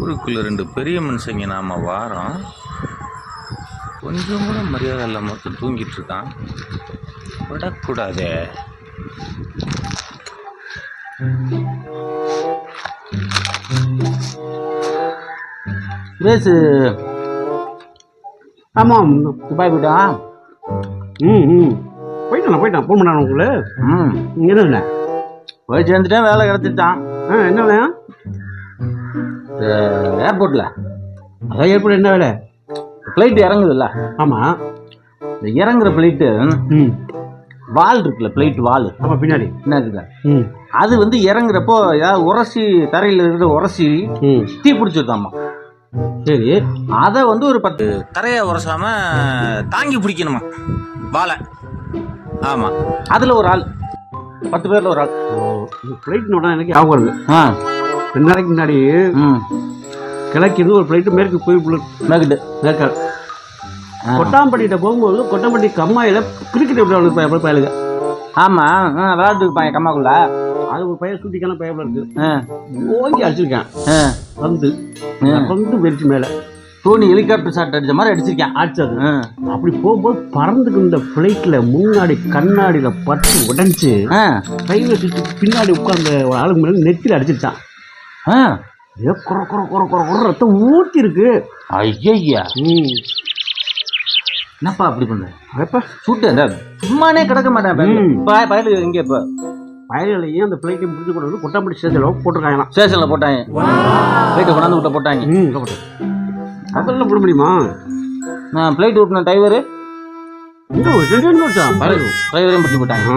ஊருக்குள்ள 2 பெரிய மனுஷங்க நாம வாரோம். கொஞ்சம் கூட மரியாதை இல்லாம ஒருத்தன் தூங்கிட்டு இருக்கான். விடக்கூடாதே. சுரேஷ், ஆமாம் துபாய் போயிட்டா? போயிட்டான் ஃபோன் பண்ணான் உங்களுக்கு. என்ன போய் சேர்ந்துட்டேன், வேலை கிடச்சிட்டான். என்ன வேலையா? ஏர்போர்ட்டில். அதான் ஏர்போர்ட் என்ன வேலை? ஃப்ளைட்டு இறங்குதுல்ல? ஆமாம். இந்த இறங்குற ஃப்ளைட்டு வால் இருக்குல்ல, ஃப்ளைட் வால். ஆமாம், பின்னாடி இருக்குல்ல, அது வந்து இறங்குறப்போ ஏதாவது உரசி, தரையில் இருக்கிற உரசி தீ பிடிச்சிருக்காமா. சரி, அதை வந்து ஒரு 10 தரையை உரசாம தாங்கி பிடிக்கணுமா வாழை. ஆமாம், அதில் ஒரு ஆள், 10 பேரில் ஒரு ஆள். ஃப்ளைட்னோட எனக்கு ஞாபகம் வருது. 2 நாளைக்கு முன்னாடி கிழக்கிருந்து ஒரு ஃப்ளைட்டு மேற்கு போய் மேற்கால் கொட்டாம்பட்டிகிட்ட போகும்போது கொட்டாம்பட்டி கம்மாயில் கிரிக்கெட் விளையாடுறது பயலுங்க. ஆமாம், விளையாட்டு பையன் கம்மாக்குள்ள. அது ஒரு பையன் சூட்டிக்கான பயப்பில் இருக்கு. ஓங்கி அடிச்சிருக்கேன். வந்து வெறிச்சு மேலே தோனி ஹெலிகாப்டர் ஷாட் அடிச்ச மாதிரி அடிச்சிருக்கேன். அப்படி போகும்போது பறந்துக்கு இந்த ஃப்ளைட்டில் முன்னாடி கண்ணாடியில் பட்டு உடஞ்சி கையில் சுற்றி பின்னாடி உட்கார்ந்த ஒரு ஆளுக்கு மேலே நெத்தியில் அடிச்சிருச்சான். ஏதோ குற குற குற குற குற ரத்தம் ஊற்றி இருக்கு. ஐயா, என்னப்பா அப்படி பண்ண? அப்போ சூட்டு அந்த சும்மானே கிடக்க மாட்டேன். பயலு இங்கே இப்போ பயலையும் அந்த ஃப்ளைட்டையும் பிடிச்சி கொண்டு வந்து கொட்டாம்பட்டி ஸ்டேஷனில் போட்டிருக்காங்களாம். ஸ்டேஷனில் போட்டாங்க, ஃப்ளைட்டை கொண்டாந்து விட்ட போட்டாங்க. அதெல்லாம் போட முடியுமா? நான் ஃப்ளைட் விட்டின டிரைவரு டிரைவரையும் பிடிச்சி போட்டாங்க.